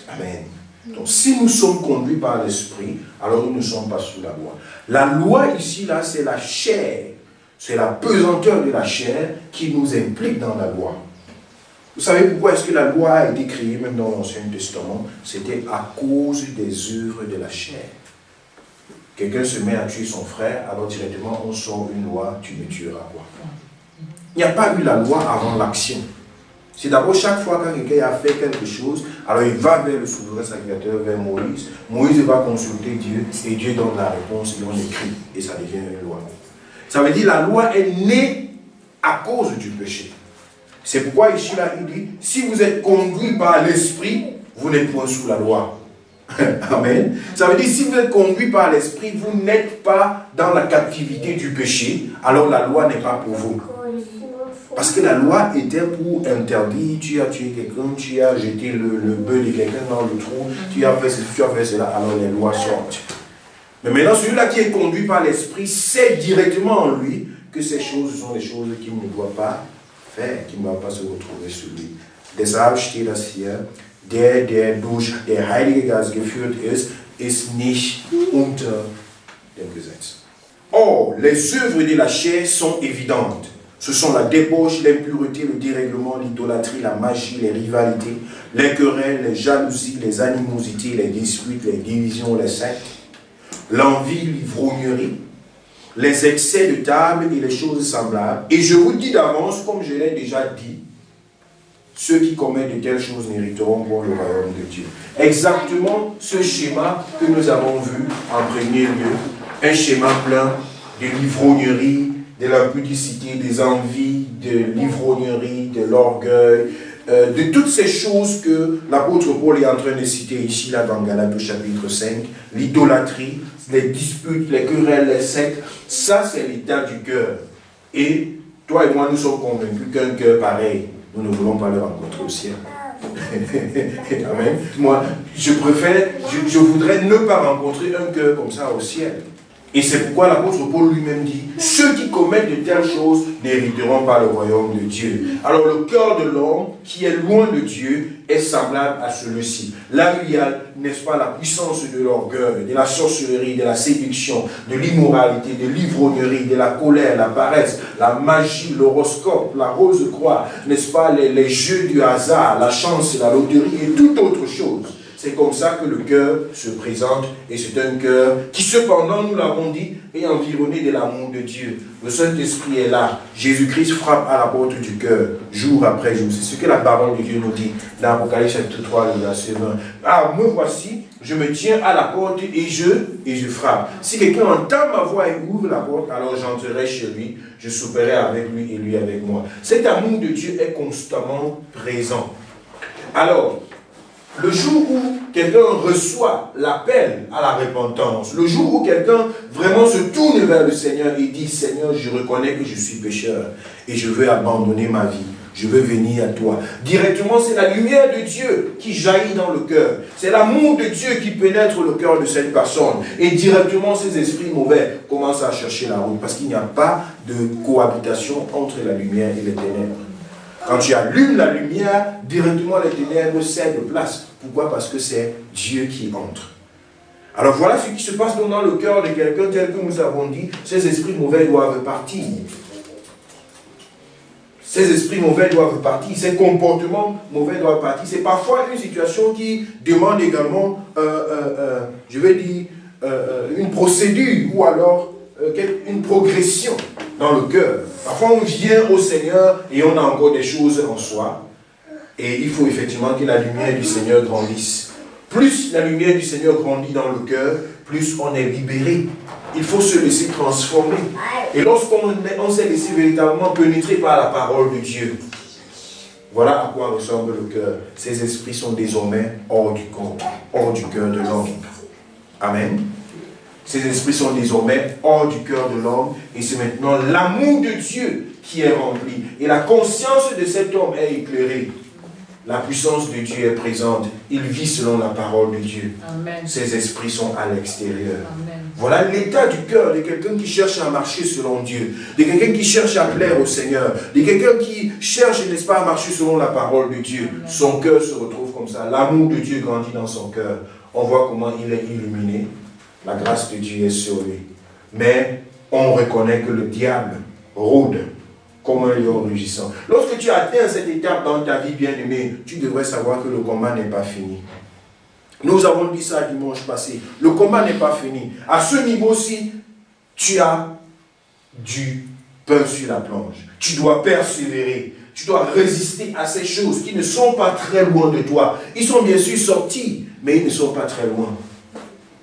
Amen. Donc si nous sommes conduits par l'esprit, alors nous ne sommes pas sous la loi. La loi ici, là, c'est la chair. C'est la pesanteur de la chair qui nous implique dans la loi. Vous savez pourquoi est-ce que la loi a été créée même dans l'Ancien Testament? C'était à cause des œuvres de la chair. Quelqu'un se met à tuer son frère, alors directement on sort une loi, tu me tueras quoi. Il n'y a pas eu la loi avant l'action. C'est d'abord chaque fois quand quelqu'un a fait quelque chose, alors il va vers le souverain sacrificateur, vers Moïse. Moïse va consulter Dieu et Dieu donne la réponse et on écrit et ça devient une loi. Ça veut dire la loi est née à cause du péché. C'est pourquoi ici là il dit, si vous êtes conduit par l'esprit, vous n'êtes point sous la loi. Amen. Ça veut dire si vous êtes conduit par l'esprit, vous n'êtes pas dans la captivité du péché, alors la loi n'est pas pour vous. Parce que la loi était pour interdire, tu as tué quelqu'un, tu as jeté le bœuf de quelqu'un dans le trou, tu as fait ceci, tu as fait cela, alors les lois sortent. Mais maintenant, celui-là qui est conduit par l'esprit sait directement en lui que ces choses sont des choses qu'il ne doit pas faire, qu'il ne doit pas se retrouver sur lui. Deshalb steht das hier, der durch der Heilige Geist geführt ist nicht unter dem Gesetz. Or, les œuvres de la chair sont évidentes. Ce sont la débauche, l'impureté, le dérèglement, l'idolâtrie, la magie, les rivalités, les querelles, les jalousies, les animosités, les disputes, les divisions, les sectes, l'envie, l'ivrognerie, les excès de table et les choses semblables. Et je vous dis d'avance, comme je l'ai déjà dit, ceux qui commettent de telles choses n'hériteront pas le royaume de Dieu. Exactement ce schéma que nous avons vu en premier lieu, un schéma plein de l'ivrognerie, de la pudicité, des envies, de l'ivrognerie, de l'orgueil, de toutes ces choses que l'apôtre Paul est en train de citer ici, là, dans Galates chapitre 5, l'idolâtrie, les disputes, les querelles, les sectes, ça c'est l'état du cœur. Et toi et moi, nous sommes convaincus qu'un cœur pareil, nous ne voulons pas le rencontrer au ciel. Amen. Moi, je voudrais ne pas rencontrer un cœur comme ça au ciel. Et c'est pourquoi l'apôtre Paul lui-même dit, ceux qui commettent de telles choses n'hériteront pas le royaume de Dieu. Alors le cœur de l'homme qui est loin de Dieu est semblable à celui-ci. Là où il y a, n'est-ce pas, la puissance de l'orgueil, de la sorcellerie, de la séduction, de l'immoralité, de l'ivrognerie, de la colère, la paresse, la magie, l'horoscope, la rose-croix, n'est-ce pas, les jeux du hasard, la chance, la loterie et toute autre chose. C'est comme ça que le cœur se présente et c'est un cœur qui cependant, nous l'avons dit, est environné de l'amour de Dieu. Le Saint-Esprit est là. Jésus-Christ frappe à la porte du cœur, jour après jour. C'est ce que la parole de Dieu nous dit dans Apocalypse chapitre 3, le verset 20. Ah, me voici, je me tiens à la porte et je frappe. Si quelqu'un entend ma voix et ouvre la porte, alors j'entrerai chez lui, je souperai avec lui et lui avec moi. Cet amour de Dieu est constamment présent. Alors, le jour où quelqu'un reçoit l'appel à la repentance, le jour où quelqu'un vraiment se tourne vers le Seigneur et dit « Seigneur, je reconnais que je suis pécheur et je veux abandonner ma vie, je veux venir à toi ». Directement, c'est la lumière de Dieu qui jaillit dans le cœur. C'est l'amour de Dieu qui pénètre le cœur de cette personne. Et directement, ces esprits mauvais commencent à chercher la route parce qu'il n'y a pas de cohabitation entre la lumière et les ténèbres. Quand tu allumes la lumière, directement les ténèbres cèdent place. Pourquoi? Parce que c'est Dieu qui entre. Alors voilà ce qui se passe dans le cœur de quelqu'un, tel que nous avons dit, ces esprits mauvais doivent partir. Ces esprits mauvais doivent partir, ces comportements mauvais doivent partir. C'est parfois une situation qui demande également, je vais dire, une procédure ou alors une progression dans le cœur. Parfois on vient au Seigneur et on a encore des choses en soi. Et il faut effectivement que la lumière du Seigneur grandisse. Plus la lumière du Seigneur grandit dans le cœur, plus on est libéré. Il faut se laisser transformer. Et lorsqu'on s'est laissé véritablement pénétrer par la parole de Dieu, voilà à quoi ressemble le cœur. Ces esprits sont désormais hors du corps, hors du cœur de l'homme. Amen. Ces esprits sont désormais hors du cœur de l'homme et c'est maintenant l'amour de Dieu qui est rempli. Et la conscience de cet homme est éclairée. La puissance de Dieu est présente. Il vit selon la parole de Dieu. Amen. Ses esprits sont à l'extérieur. Amen. Voilà l'état du cœur de quelqu'un qui cherche à marcher selon Dieu. De quelqu'un qui cherche à plaire au Seigneur. De quelqu'un qui cherche, n'est-ce pas, à marcher selon la parole de Dieu. Amen. Son cœur se retrouve comme ça. L'amour de Dieu grandit dans son cœur. On voit comment il est illuminé. La grâce de Dieu est sur lui. Mais on reconnaît que le diable rôde comme un lion rugissant. Lorsque tu atteins cette étape dans ta vie bien-aimée, tu devrais savoir que le combat n'est pas fini. Nous avons dit ça dimanche passé. Le combat n'est pas fini. À ce niveau-ci, tu as du pain sur la planche. Tu dois persévérer. Tu dois résister à ces choses qui ne sont pas très loin de toi. Ils sont bien sûr sortis, mais ils ne sont pas très loin.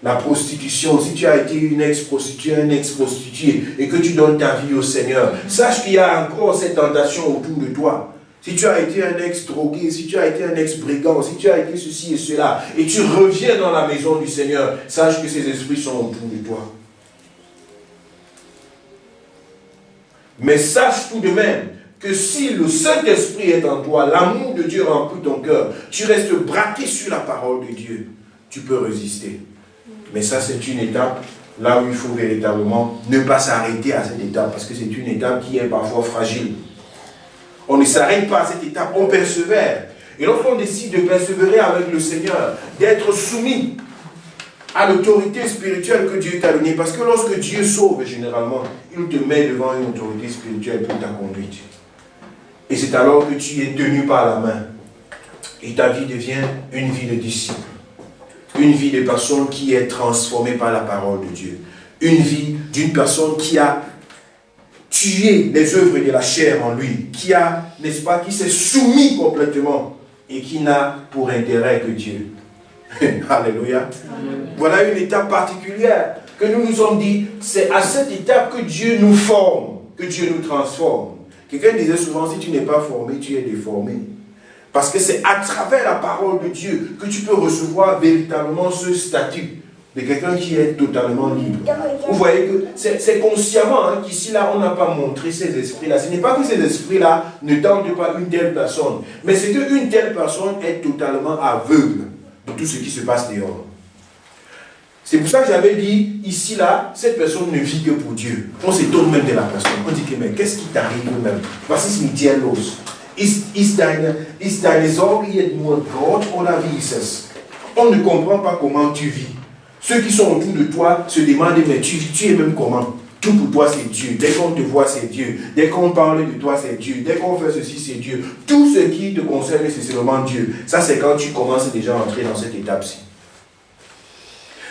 La prostitution, si tu as été une ex-prostituée, un ex-prostitué, et que tu donnes ta vie au Seigneur, sache qu'il y a encore cette tentation autour de toi. Si tu as été un ex-drogué, si tu as été un ex-brigand, si tu as été ceci et cela, et tu reviens dans la maison du Seigneur, sache que ces esprits sont autour de toi. Mais sache tout de même que si le Saint-Esprit est en toi, l'amour de Dieu remplit ton cœur, tu restes braqué sur la parole de Dieu, tu peux résister. Mais ça, c'est une étape là où il faut véritablement ne pas s'arrêter à cette étape, parce que c'est une étape qui est parfois fragile. On ne s'arrête pas à cette étape, on persévère. Et lorsqu'on décide de persévérer avec le Seigneur, d'être soumis à l'autorité spirituelle que Dieu t'a donnée, parce que lorsque Dieu sauve, généralement, il te met devant une autorité spirituelle pour ta conduite. Et c'est alors que tu es tenu par la main. Et ta vie devient une vie de disciple. Une vie de personne qui est transformée par la parole de Dieu. Une vie d'une personne qui a tué les œuvres de la chair en lui, qui a, n'est-ce pas, qui s'est soumis complètement et qui n'a pour intérêt que Dieu. Alléluia. Voilà une étape particulière que nous nous sommes dit, c'est à cette étape que Dieu nous forme, que Dieu nous transforme. Quelqu'un disait souvent, si tu n'es pas formé, tu es déformé. Parce que c'est à travers la parole de Dieu que tu peux recevoir véritablement ce statut de quelqu'un qui est totalement libre. Vous voyez que c'est consciemment qu'ici, là, on n'a pas montré ces esprits-là. Ce n'est pas que ces esprits-là ne tentent pas une telle personne, mais c'est qu'une telle personne est totalement aveugle de tout ce qui se passe dehors. C'est pour ça que j'avais dit, ici, là, cette personne ne vit que pour Dieu. On s'étonne même de la personne. On dit que, mais qu'est-ce qui t'arrive même? Was ist mit dir los? Ist deine Sorge jetzt nur Gott oder wie ist es? On ne comprend pas comment tu vis. Ceux qui sont autour de toi se demandent, mais tu es même comment? Tout pour toi, c'est Dieu. Dès qu'on te voit, c'est Dieu. Dès qu'on parle de toi, c'est Dieu. Dès qu'on fait ceci, c'est Dieu. Tout ce qui te concerne, c'est seulement Dieu. Ça, c'est quand tu commences déjà à entrer dans cette étape-ci.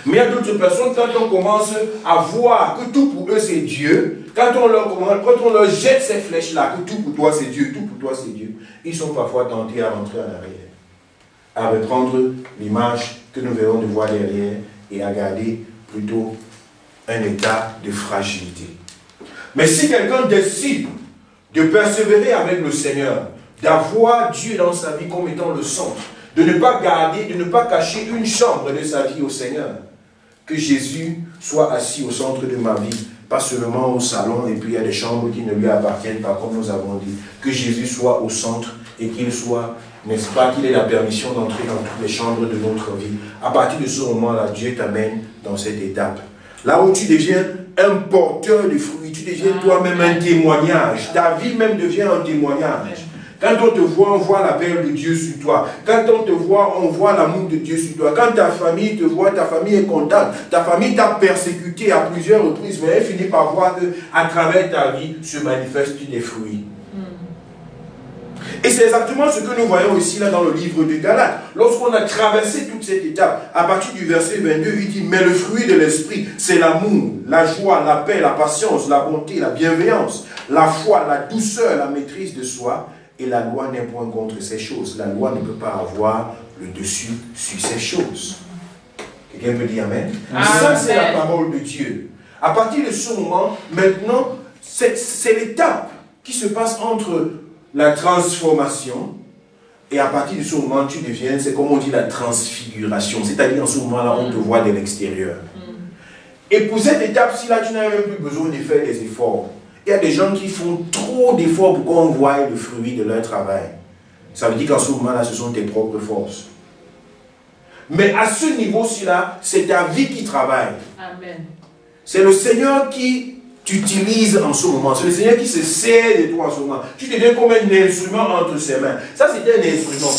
Mais il y a d'autres personnes, quand on commence à voir que tout pour eux, c'est Dieu, quand on leur jette ces flèches-là, que tout pour toi, c'est Dieu, tout pour toi, c'est Dieu, ils sont parfois tentés à rentrer en arrière, à reprendre l'image que nous verrons de voir derrière et à garder plutôt un état de fragilité. Mais si quelqu'un décide de persévérer avec le Seigneur, d'avoir Dieu dans sa vie comme étant le centre, de ne pas garder, de ne pas cacher une chambre de sa vie au Seigneur, que Jésus soit assis au centre de ma vie, pas seulement au salon, et puis il y a des chambres qui ne lui appartiennent pas, comme nous avons dit. Que Jésus soit au centre et qu'il soit, n'est-ce pas, qu'il ait la permission d'entrer dans toutes les chambres de notre vie. À partir de ce moment-là, Dieu t'amène dans cette étape. Là où tu deviens un porteur de fruits, tu deviens toi-même un témoignage. Ta vie même devient un témoignage. Quand on te voit, on voit l'appel de Dieu sur toi. Quand on te voit, on voit l'amour de Dieu sur toi. Quand ta famille te voit, ta famille est contente. Ta famille t'a persécuté à plusieurs reprises, mais elle finit par voir qu'à travers ta vie se manifestent des fruits. Et c'est exactement ce que nous voyons ici là dans le livre de Galates. Lorsqu'on a traversé toute cette étape, à partir du verset 22, il dit, mais le fruit de l'esprit, c'est l'amour, la joie, la paix, la patience, la bonté, la bienveillance, la foi, la douceur, la maîtrise de soi. Et la loi n'est point contre ces choses. La loi ne peut pas avoir le dessus sur ces choses. Quelqu'un peut dire Amen? Ça, c'est la parole de Dieu. À partir de ce moment, maintenant, c'est l'étape qui se passe entre la transformation et à partir de ce moment, tu deviens, c'est comme on dit, la transfiguration. C'est-à-dire, en ce moment-là, on te voit de l'extérieur. Et pour cette étape-ci, là, tu n'as même plus besoin de faire des efforts. Il y a des gens qui font trop d'efforts pour qu'on voie le fruit de leur travail. Ça veut dire qu'en ce moment-là, ce sont tes propres forces. Mais à ce niveau-ci là, c'est ta vie qui travaille. Amen. C'est le Seigneur qui t'utilise en ce moment. C'est le Seigneur qui se sert de toi en ce moment. Tu deviens comme un instrument entre ses mains. Ça, c'est un instrument.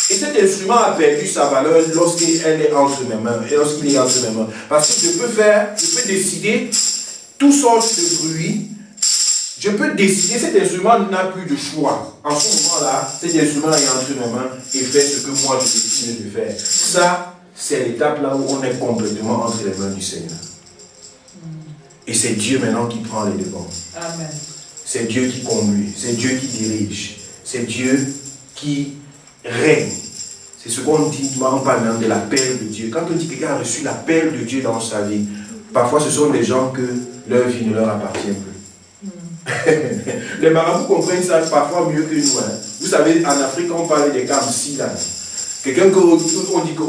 Et cet instrument a perdu sa valeur lorsqu'elle est entre mes mains. Et lorsqu'il est entre mes mains. Parce que je peux décider toutes sortes de bruits. Je peux décider, cet instrument n'a plus de choix. En ce moment-là, cet instrument est entre mes mains et fait ce que moi je décide de faire. Ça, c'est l'étape là où on est complètement entre les mains du Seigneur. Et c'est Dieu maintenant qui prend les devants. Amen. C'est Dieu qui conduit, c'est Dieu qui dirige, c'est Dieu qui règne. C'est ce qu'on dit en parlant de l'appel de Dieu. Quand on dit que quelqu'un a reçu l'appel de Dieu dans sa vie, parfois ce sont des gens que leur vie ne leur appartient plus. Les marabouts comprennent ça parfois mieux que nous. Hein. Vous savez, en Afrique, on parle des Kamsi là. Quelqu'un qu'on dit que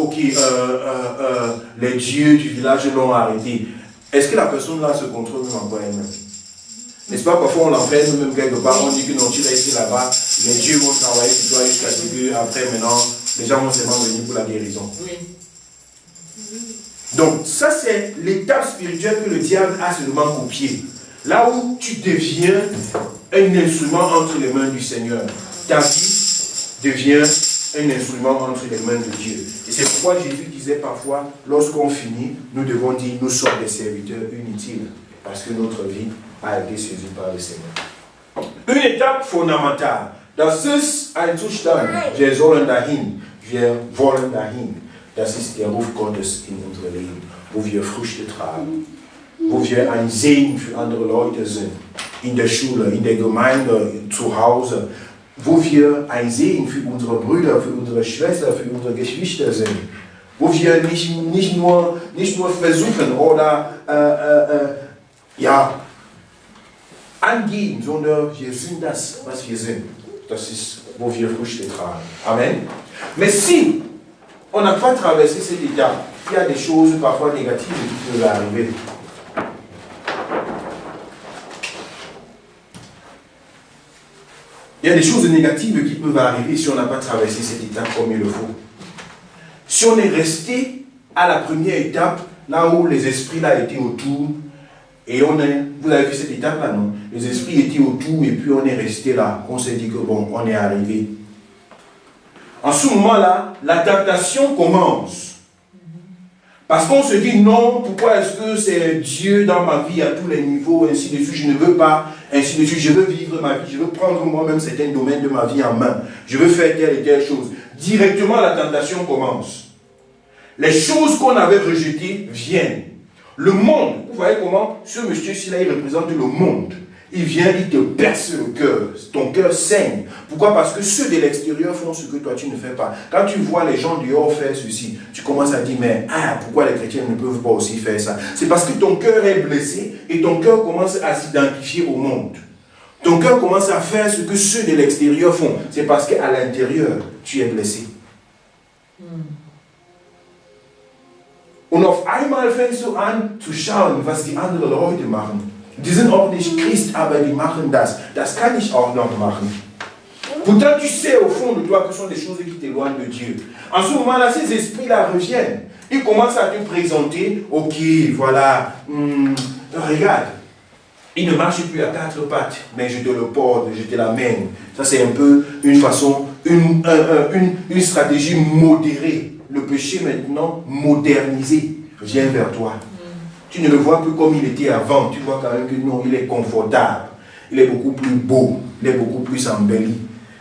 les dieux du village l'ont arrêté. Est-ce que la personne là se contrôle même encore elle-même? N'est-ce pas, parfois on l'entraîne même quelque part, on dit que non, tu vas ici là-bas, les dieux vont travailler sur toi jusqu'à ce que après maintenant, les gens vont seulement venir pour la guérison. Oui. Donc ça c'est l'étape spirituelle que le diable a seulement copiée. Là où tu deviens un instrument entre les mains du Seigneur, ta vie devient un instrument entre les mains de Dieu. Et c'est pourquoi Jésus disait parfois, lorsqu'on finit, nous devons dire, nous sommes des serviteurs inutiles, parce que notre vie a été saisie par le Seigneur. Une étape fondamentale. Das ist ein Zustand. Wir sollen dahin. Wir wollen dahin. Das ist der Ruf Gottes in unser Leben, wo wir Früchte tragen. Wo wir ein Segen für andere Leute sind, in der Schule, in der Gemeinde, zu Hause, wo wir ein Segen für unsere Brüder, für unsere Schwestern, für unsere Geschwister sind, wo wir nicht nur versuchen oder angeben, sondern wir sind das, was wir sind. Das ist, wo wir Früchte tragen. Amen. Mais si on n'a pas traversé cette étape, il y a des choses parfois négatives qui peuvent arriver. Il y a des choses négatives qui peuvent arriver si on n'a pas traversé cette étape comme il le faut. Si on est resté à la première étape, là où les esprits là étaient autour, et vous avez vu cette étape là, non? Les esprits étaient autour et puis on est resté là. On s'est dit que bon, on est arrivé. En ce moment-là, l'adaptation commence. Parce qu'on se dit non, pourquoi est-ce que c'est Dieu dans ma vie à tous les niveaux, ainsi de suite, je ne veux pas, ainsi de suite, je veux vivre ma vie, je veux prendre moi-même certains domaines de ma vie en main, je veux faire telle et telle chose. Directement, la tentation commence. Les choses qu'on avait rejetées viennent. Le monde, vous voyez comment ce monsieur-ci là, il représente le monde. Il vient, il te perce le cœur, ton cœur saigne. Pourquoi? Parce que ceux de l'extérieur font ce que toi tu ne fais pas. Quand tu vois les gens dehors faire ceci, tu commences à dire, mais pourquoi les chrétiens ne peuvent pas aussi faire ça? C'est parce que ton cœur est blessé et ton cœur commence à s'identifier au monde. Ton cœur commence à faire ce que ceux de l'extérieur font. C'est parce qu'à l'intérieur, tu es blessé. Und auf einmal fängst du an zu schauen, was die anderen Leute machen. Die sind auch nicht Christ, aber die machen das. Das kann ich auch noch machen. Pourtant, tu sais au fond de toi que ce sont des choses qui t'éloignent de Dieu. En ce moment-là, ces esprits-là reviennent. Ils commencent à te présenter, ok, voilà, regarde, il ne marche plus à quatre pattes, mais je te le porte, je te l'amène. Ça, c'est un peu une façon, une stratégie modérée. Le péché maintenant modernisé vient vers toi. Tu ne le vois plus comme il était avant. Tu vois quand même que non, il est confortable. Il est beaucoup plus beau. Il est beaucoup plus embelli.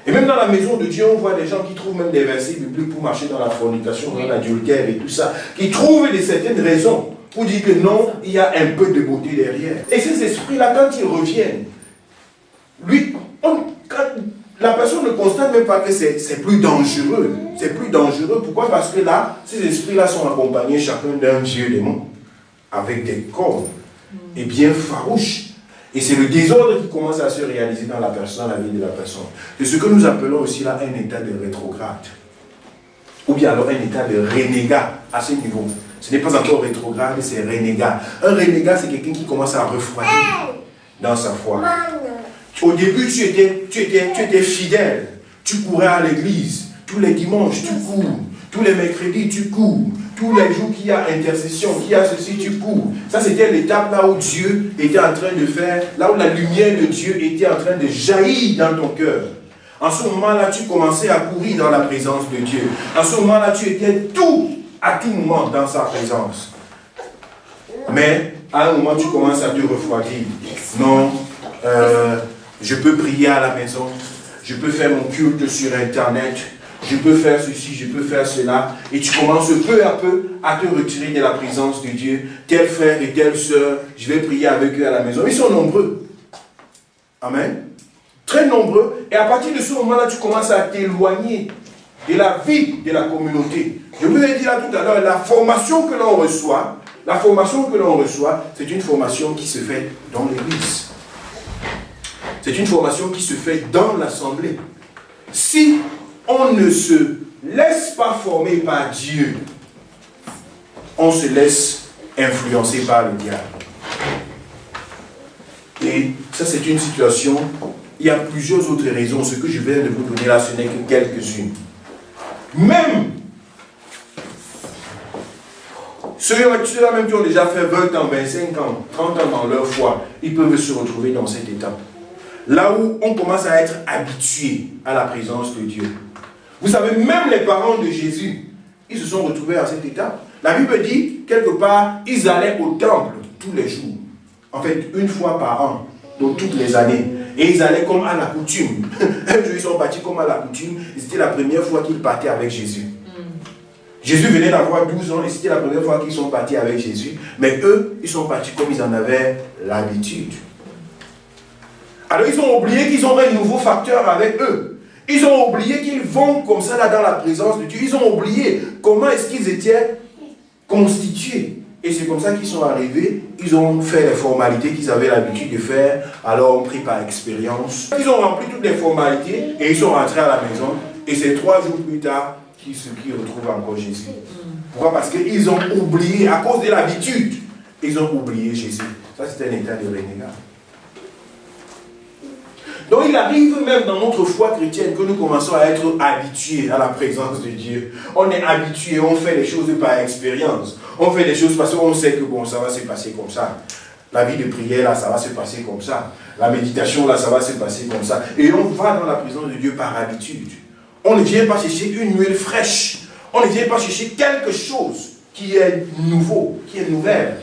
Et même dans la maison de Dieu, on voit des gens qui trouvent même des versets bibliques pour marcher dans la fornication, dans l'adultère et tout ça. Qui trouvent des certaines raisons pour dire que non, il y a un peu de beauté derrière. Et ces esprits-là, quand ils reviennent, la personne ne constate même pas que c'est plus dangereux. C'est plus dangereux. Pourquoi? Parce que là, ces esprits-là sont accompagnés chacun d'un vieux démon, avec des cornes, et bien farouches. Et c'est le désordre qui commence à se réaliser dans la personne, dans la vie de la personne. C'est ce que nous appelons aussi là un état de rétrograde. Ou bien alors un état de renégat à ce niveau. Ce n'est pas encore rétrograde, c'est renégat. Un renégat, c'est quelqu'un qui commence à refroidir dans sa foi. Au début, tu étais fidèle. Tu courais à l'église. Tous les dimanches, tu cours. Tous les mercredis, tu cours. Tous les jours qu'il y a intercession, qu'il y a ceci, tu cours. Ça, c'était l'étape là où Dieu était en train de faire, là où la lumière de Dieu était en train de jaillir dans ton cœur. En ce moment-là, tu commençais à courir dans la présence de Dieu. En ce moment-là, tu étais tout, à tout moment, dans sa présence. Mais, à un moment, tu commences à te refroidir. Non, je peux prier à la maison. Je peux faire mon culte sur Internet. Je peux faire ceci, je peux faire cela. Et tu commences peu à peu à te retirer de la présence de Dieu. Tel frère et telle sœur, je vais prier avec eux à la maison. Ils sont nombreux. Amen. Très nombreux. Et à partir de ce moment-là, tu commences à t'éloigner de la vie de la communauté. Je vous ai dit là tout à l'heure, la formation que l'on reçoit, c'est une formation qui se fait dans l'église. C'est une formation qui se fait dans l'assemblée. Si on ne se laisse pas former par Dieu, on se laisse influencer par le diable. Et ça, c'est une situation, il y a plusieurs autres raisons. Ce que je viens de vous donner là, ce n'est que quelques-unes. Ceux-là même qui ont déjà fait 20 ans, 25 ans, 30 ans dans leur foi, ils peuvent se retrouver dans cet état. Là où on commence à être habitué à la présence de Dieu. Vous savez, même les parents de Jésus, ils se sont retrouvés à cet état. La Bible dit, quelque part, ils allaient au temple tous les jours. En fait, une fois par an, donc toutes les années. Et ils allaient comme à la coutume. Un jour, ils sont partis comme à la coutume. Et c'était la première fois qu'ils partaient avec Jésus. Jésus venait d'avoir 12 ans et c'était la première fois qu'ils sont partis avec Jésus. Mais eux, ils sont partis comme ils en avaient l'habitude. Alors, ils ont oublié qu'ils ont un nouveau facteur avec eux. Ils ont oublié qu'ils vont comme ça là dans la présence de Dieu. Ils ont oublié comment est-ce qu'ils étaient constitués. Et c'est comme ça qu'ils sont arrivés. Ils ont fait les formalités qu'ils avaient l'habitude de faire. Alors on prit par expérience. Ils ont rempli toutes les formalités et ils sont rentrés à la maison. Et c'est 3 jours plus tard qu'ils retrouvent encore Jésus. Pourquoi? Parce qu'ils ont oublié, à cause de l'habitude, ils ont oublié Jésus. Ça, c'est un état de renégat. Donc il arrive même dans notre foi chrétienne que nous commençons à être habitués à la présence de Dieu. On est habitués, on fait les choses par expérience. On fait les choses parce qu'on sait que bon, ça va se passer comme ça. La vie de prière, là, ça va se passer comme ça. La méditation, là, ça va se passer comme ça. Et on va dans la présence de Dieu par habitude. On ne vient pas chercher une huile fraîche. On ne vient pas chercher quelque chose qui est nouveau, qui est nouvelle.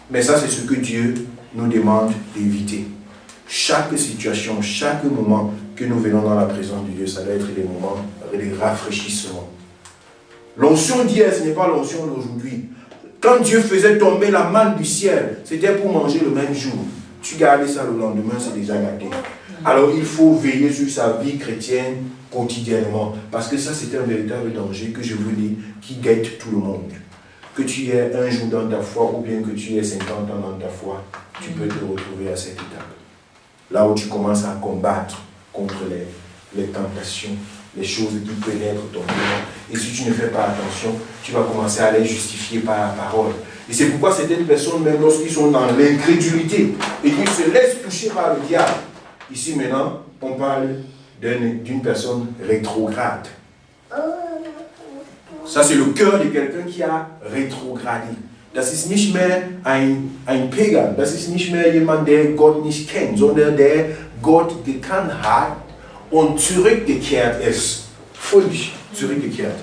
Mais ça, c'est ce que Dieu nous demande d'éviter. Chaque situation, chaque moment que nous venons dans la présence de Dieu, ça doit être des moments de rafraîchissement. L'onction d'hier, ce n'est pas l'onction d'aujourd'hui. Quand Dieu faisait tomber la manne du ciel, c'était pour manger le même jour. Tu gardais ça le lendemain, c'est déjà gâté. Alors il faut veiller sur sa vie chrétienne quotidiennement. Parce que ça, c'est un véritable danger que je vous dis, qui guette tout le monde. Que tu aies un jour dans ta foi ou bien que tu aies 50 ans dans ta foi, tu peux te retrouver à cette étape. Là où tu commences à combattre contre les tentations, les choses qui pénètrent ton cœur. Et si tu ne fais pas attention, tu vas commencer à les justifier par la parole. Et c'est pourquoi certaines personnes, même lorsqu'ils sont dans l'incrédulité et qu'ils se laissent toucher par le diable, ici maintenant, on parle d'une personne rétrograde. Ça, c'est le cœur de quelqu'un qui a rétrogradé. Das ist nicht mehr ein Pagan. Das ist nicht mehr jemand, der Gott nicht kennt, sondern der Gott gekannt hat und zurückgekehrt ist. Völlig zurückgekehrt.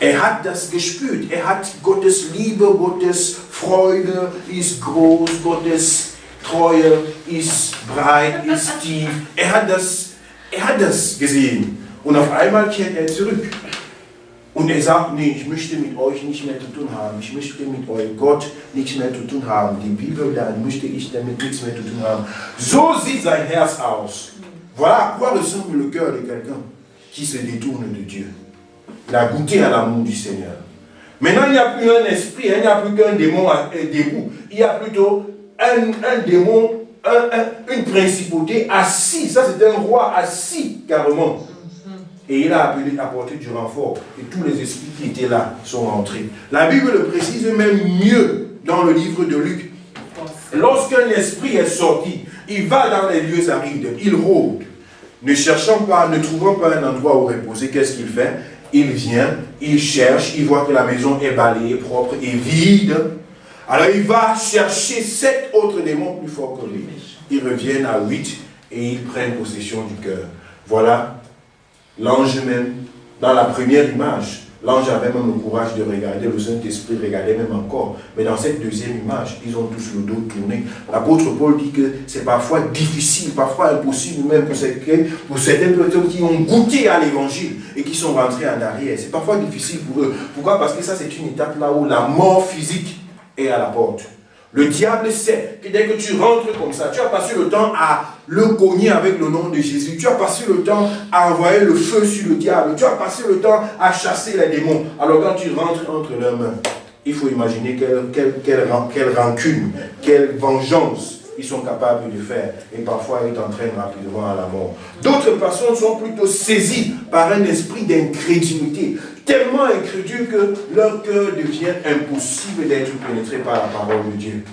Hat das gespürt. Hat Gottes Liebe, Gottes Freude ist groß, Gottes Treue ist breit, ist tief. Hat das gesehen. Und auf einmal kehrt zurück. Und sagt, nee, ich möchte mit euch nicht mehr zu tun haben. Ich möchte mit euch Gott nichts mehr zu tun haben. Die Bibel, dann möchte ich damit nichts mehr zu tun haben. So sieht sein Herz aus. Voilà à quoi ressemble le cœur de quelqu'un qui se détourne de Dieu. Il a goûté à l'amour du Seigneur. Maintenant, il n'y a plus un esprit, il n'y a plus qu'un démon debout. Il y a plutôt un démon, une principauté assis. Ça, c'est un roi assis, carrément. Et il a apporté du renfort. Et tous les esprits qui étaient là sont rentrés. La Bible le précise même mieux dans le livre de Luc. Lorsqu'un esprit est sorti, il va dans les lieux arides, il rôde. Ne cherchant pas, ne trouvant pas un endroit où reposer, qu'est-ce qu'il fait? Il vient, il cherche, il voit que la maison est balayée, propre et vide. Alors il va chercher 7 autres démons plus forts que lui. Ils reviennent à 8. et ils prennent possession du cœur. Voilà l'ange même, dans la première image, l'ange avait même le courage de regarder, le Saint-Esprit regardait même encore. Mais dans cette deuxième image, ils ont tous le dos tourné. L'apôtre Paul dit que c'est parfois difficile, parfois impossible même pour certaines personnes qui ont goûté à l'évangile et qui sont rentrés en arrière. C'est parfois difficile pour eux. Pourquoi? Parce que ça, c'est une étape là où la mort physique est à la porte. Le diable sait que dès que tu rentres comme ça, tu as passé le temps à le cogner avec le nom de Jésus. Tu as passé le temps à envoyer le feu sur le diable. Tu as passé le temps à chasser les démons. Alors quand tu rentres entre leurs mains, il faut imaginer quelle rancune, quelle vengeance ils sont capables de faire. Et parfois, ils t'entraînent rapidement à la mort. D'autres personnes sont plutôt saisies par un esprit d'incrédulité. Tellement incrédule que leur cœur devient impossible d'être pénétré par la parole de Dieu.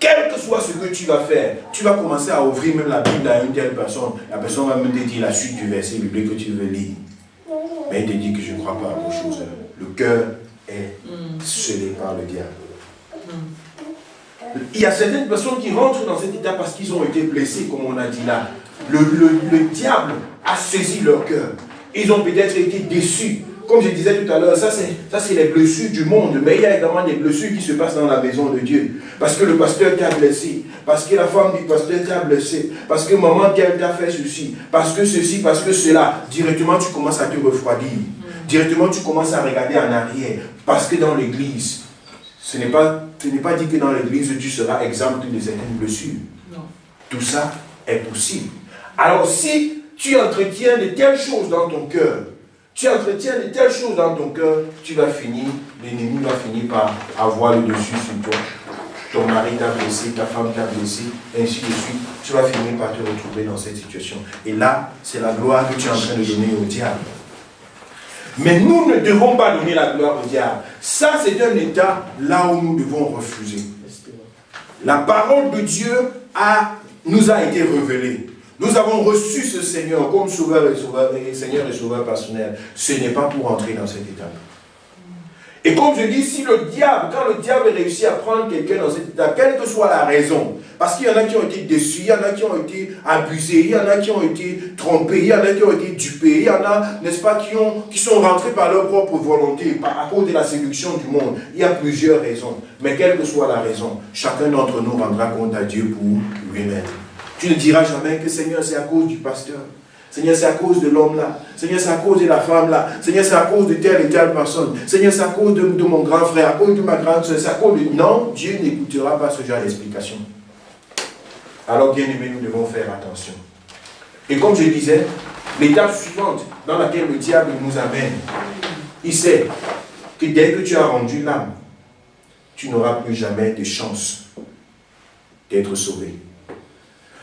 Quel que soit ce que tu vas faire, tu vas commencer à ouvrir même la Bible à une telle personne. La personne va même te dire la suite du verset biblique que tu veux lire. Mais il te dit que je ne crois pas à vos choses. Le cœur est scellé par le diable. Il y a certaines personnes qui rentrent dans cet état parce qu'ils ont été blessés, comme on a dit là. Le diable a saisi leur cœur. Ils ont peut-être été déçus. Comme je disais tout à l'heure, ça c'est les blessures du monde. Mais il y a également des blessures qui se passent dans la maison de Dieu. Parce que le pasteur t'a blessé. Parce que la femme du pasteur t'a blessé. Parce que maman t'a fait ceci. Parce que ceci, parce que cela. Directement, tu commences à te refroidir. Directement, tu commences à regarder en arrière. Parce que dans l'église, ce n'est pas dit que dans l'église, tu seras exempt de certaines blessures. Non. Tout ça est possible. Alors si tu entretiens de telles choses dans ton cœur, tu vas finir, l'ennemi va finir par avoir le dessus sur toi. Ton mari t'a blessé, ta femme t'a blessé, ainsi de suite. Tu vas finir par te retrouver dans cette situation. Et là, c'est la gloire que tu es en train de donner au diable. Mais nous ne devons pas donner la gloire au diable. Ça, c'est un état là où nous devons refuser. La parole de Dieu nous a été révélée. Nous avons reçu ce Seigneur comme Seigneur et Sauveur personnel. Ce n'est pas pour entrer dans cette étape. Et comme je dis, si quand le diable réussit à prendre quelqu'un dans cette étape, quelle que soit la raison, parce qu'il y en a qui ont été déçus, il y en a qui ont été abusés, il y en a qui ont été trompés, il y en a qui ont été dupés, il y en a, n'est-ce pas, qui sont rentrés par leur propre volonté, à cause de la séduction du monde. Il y a plusieurs raisons. Mais quelle que soit la raison, chacun d'entre nous rendra compte à Dieu pour lui-même. Tu ne diras jamais que Seigneur, c'est à cause du pasteur. Seigneur, c'est à cause de l'homme là. Seigneur, c'est à cause de la femme là. Seigneur, c'est à cause de telle et telle personne. Seigneur, c'est à cause de mon grand frère, à cause de ma grande soeur, c'est à cause de... Non, Dieu n'écoutera pas ce genre d'explication. Alors, bien aimés, nous devons faire attention. Et comme je disais, l'étape suivante dans laquelle le diable nous amène, il sait que dès que tu as rendu l'âme, tu n'auras plus jamais de chance d'être sauvé.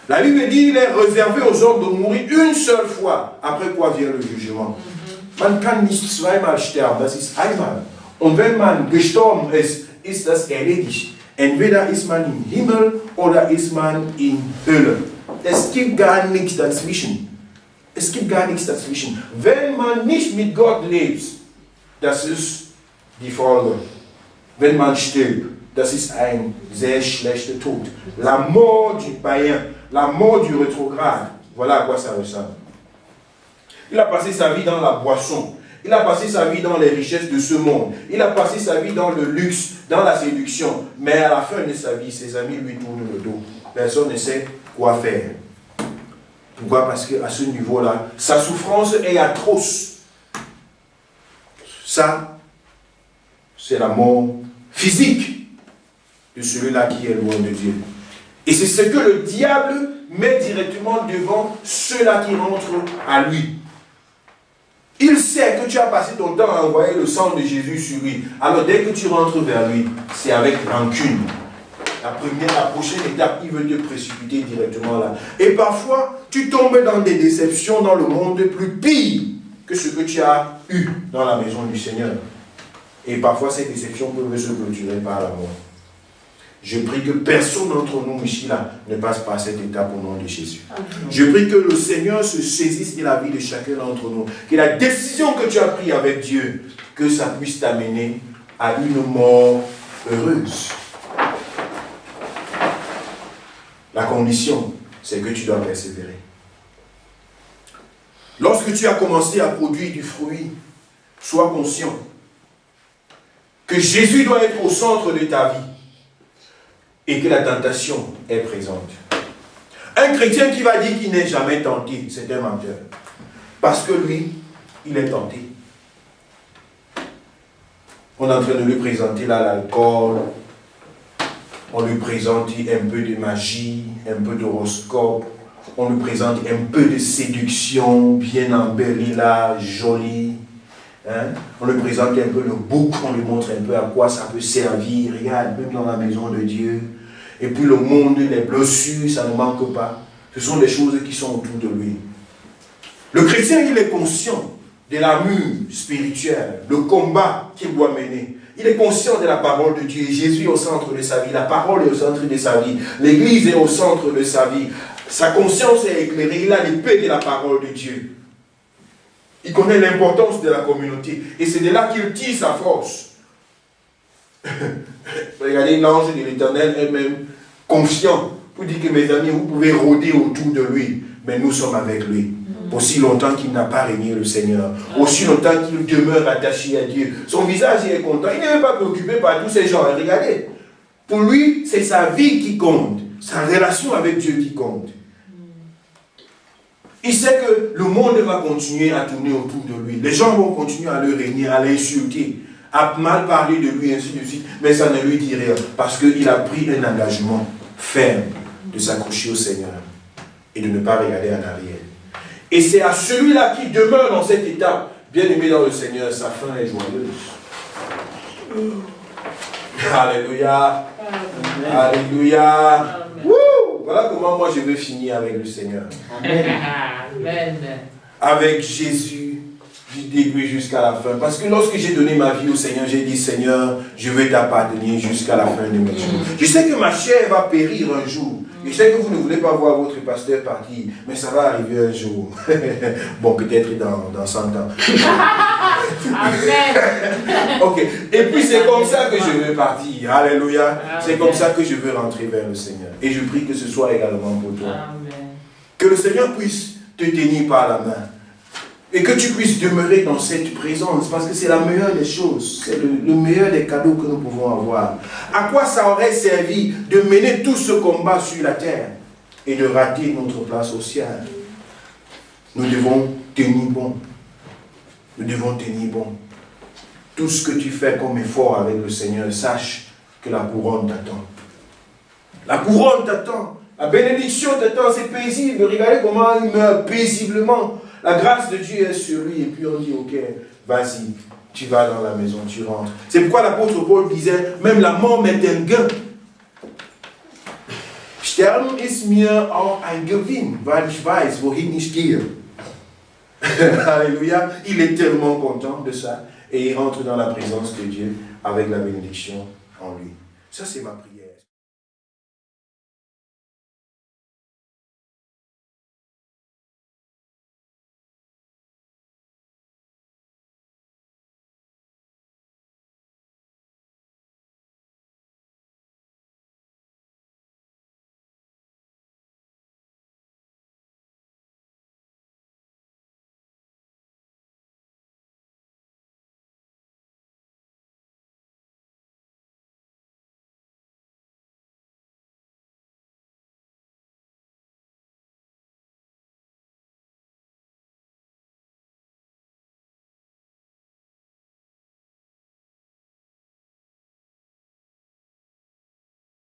La Bible dit qu'il est réservé aux hommes de mourir une seule fois, après quoi vient le jugement. Man kann nicht zweimal sterben, das ist einmal. Und wenn man gestorben ist, ist das erledigt. Entweder ist man im Himmel oder ist man in Hölle. Es gibt gar nichts dazwischen. Es gibt gar nichts dazwischen. Wenn man nicht mit Gott lebt, das ist die Folge. Wenn man stirbt, das ist ein sehr schlechter Tod. La mort du païen, la mort du rétrograde, voilà à quoi ça ressemble. Il a passé sa vie dans la boisson. Il a passé sa vie dans les richesses de ce monde. Il a passé sa vie dans le luxe, dans la séduction. Mais à la fin de sa vie, ses amis lui tournent le dos. Personne ne sait quoi faire. Pourquoi? Parce qu'à ce niveau-là, sa souffrance est atroce. Ça, c'est la mort physique de celui-là qui est loin de Dieu. Et c'est ce que le diable met directement devant ceux-là qui rentrent à lui. Il sait que tu as passé ton temps à envoyer le sang de Jésus sur lui. Alors dès que tu rentres vers lui, c'est avec rancune. La prochaine étape, il veut te précipiter directement là. Et parfois, tu tombes dans des déceptions dans le monde plus pire que ce que tu as eu dans la maison du Seigneur. Et parfois, ces déceptions peuvent se clôturer par la mort. Je prie que personne d'entre nous ici là ne passe par cette étape au nom de Jésus. Je prie que le Seigneur se saisisse de la vie de chacun d'entre nous. Que la décision que tu as prise avec Dieu, que ça puisse t'amener à une mort heureuse. La condition c'est que tu dois persévérer. Lorsque tu as commencé à produire du fruit, sois conscient que Jésus doit être au centre de ta vie et que la tentation est présente. Un chrétien qui va dire qu'il n'est jamais tenté, c'est un menteur. Parce que lui, il est tenté. On est en train de lui présenter là l'alcool, on lui présente un peu de magie, un peu d'horoscope, on lui présente un peu de séduction, bien embellie là, jolie. Hein? On lui présente un peu le bouc, on lui montre un peu à quoi ça peut servir. Regarde, même dans la maison de Dieu. Et puis le monde, les blessures, ça ne manque pas. Ce sont des choses qui sont autour de lui. Le chrétien, il est conscient de la mue spirituelle, le combat qu'il doit mener. Il est conscient de la parole de Dieu. Jésus est au centre de sa vie. La parole est au centre de sa vie. L'Église est au centre de sa vie. Sa conscience est éclairée. Il a l'épée de la parole de Dieu. Il connaît l'importance de la communauté. Et c'est de là qu'il tire sa force. Regardez, l'ange de l'Éternel est même confiant pour dire que mes amis, vous pouvez rôder autour de lui. Mais nous sommes avec lui. Aussi longtemps qu'il n'a pas régné le Seigneur, aussi longtemps qu'il demeure attaché à Dieu. Son visage, il est content. Il n'est même pas préoccupé par tous ces gens. Regardez, pour lui, c'est sa vie qui compte, sa relation avec Dieu qui compte. Il sait que le monde va continuer à tourner autour de lui. Les gens vont continuer à le régner, à l'insulter, à mal parler de lui, ainsi de suite. Mais ça ne lui dit rien, parce qu'il a pris un engagement ferme de s'accrocher au Seigneur et de ne pas regarder en arrière. Et c'est à celui-là qui demeure dans cet état, bien aimé dans le Seigneur, sa fin est joyeuse. Alléluia. Amen. Alléluia. Voilà comment moi je veux finir avec le Seigneur. Amen. Amen. Avec Jésus du début jusqu'à la fin. Parce que lorsque j'ai donné ma vie au Seigneur, j'ai dit, Seigneur, je veux t'appartenir jusqu'à la fin de mes jours. Je sais que ma chair va périr un jour. Je sais que vous ne voulez pas voir votre pasteur partir, mais ça va arriver un jour. Bon, peut-être dans 100 ans. Amen. Ok. Et puis c'est comme ça que je veux partir. Alléluia. C'est comme ça que je veux rentrer vers le Seigneur. Et je prie que ce soit également pour toi. Amen. Que le Seigneur puisse te tenir par la main. Et que tu puisses demeurer dans cette présence, parce que c'est la meilleure des choses, c'est le meilleur des cadeaux que nous pouvons avoir. À quoi ça aurait servi de mener tout ce combat sur la terre et de rater notre place au ciel? Nous devons tenir bon. Nous devons tenir bon. Tout ce que tu fais comme effort avec le Seigneur, sache que la couronne t'attend. La couronne t'attend. La bénédiction t'attend, c'est paisible. Regardez comment il meurt paisiblement. La grâce de Dieu est sur lui et puis on dit, ok, vas-y, tu vas dans la maison, tu rentres. C'est pourquoi l'apôtre Paul disait, même la mort m'est un gain. Sterben ist mir auch ein Gewinn, weil ich weiß, wohin ich gehe. Alléluia, il est tellement content de ça et il rentre dans la présence de Dieu avec la bénédiction en lui. Ça c'est ma prière.